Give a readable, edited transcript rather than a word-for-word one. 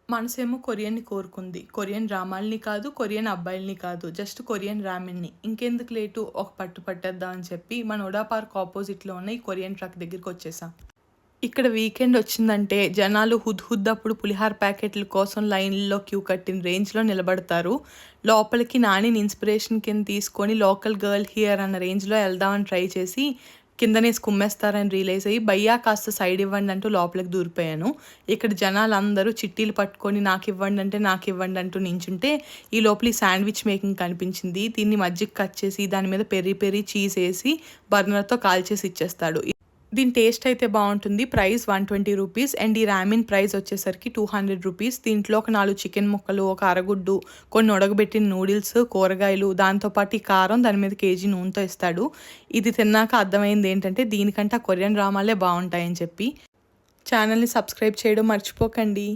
మనసేమో కొరియన్‌ని కోరుకుంది. కొరియన్ డ్రామాలని కాదు, కొరియన్ అబ్బాయిలని కాదు. జస్ట్ కొరియన్ రామెన్‌ని. ఇంకెందుకు లేటు ఒక పట్టు పట్టేద్దాం అని చెప్పి మన హుడా పార్క్ ఆపోజిట్‌లో ఉన్న ఈ కొరియన్ ట్రక్ దగ్గరికొచ్చేసాం. ఇక్కడ వీకెండ్ వచ్చిందంటే జనాలు హుద్ అప్పుడు పులిహార ప్యాకెట్ల కోసం లైన్‌లో క్యూ కట్టిన రేంజ్‌లో నిలబడతారు. లోపలికి నానిని ఇన్స్పిరేషన్ కింద తీసుకొని లోకల్ గర్ల్ హియర్ అన్న రేంజ్‌లో వెళ్దామని ట్రై చేసి కిందనేసి కుమ్మేస్తారని రియలైజ్ అయ్యి భయ్యా కాస్త సైడ్ ఇవ్వండి అంటూ లోపలికి దూరిపోయాను. ఇక్కడ జనాలందరూ చిట్టీలు పట్టుకొని నాకివ్వండి అంటూ నించుంటే ఈ లోపల ఈ శాండ్విచ్ మేకింగ్ కనిపించింది. దీన్ని మధ్యకి కట్ చేసి దాని మీద పెరి చీజ్ వేసి బర్నర్‌తో కాల్చేసి ఇచ్చేస్తాడు. దీని టేస్ట్ అయితే బాగుంటుంది. ప్రైస్ 120 రూపీస్ అండ్ ఈ రామెన్ ప్రైస్ వచ్చేసరికి 200 రూపీస్. దీంట్లో ఒక 4 చికెన్ ముక్కలు, ఒక అరగుడ్డు, కొన్ని ఉడకబెట్టిన నూడిల్స్, కూరగాయలు, దాంతోపాటు ఈ కారం, దాని మీద కేజీ నూనెతో ఇస్తాడు. ఇది తిన్నాక అర్థమైంది ఏంటంటే దీనికంటే ఆ కొరియన్ డ్రామాలే బాగుంటాయని చెప్పి. ఛానల్ని సబ్స్క్రైబ్ చేయడం మర్చిపోకండి.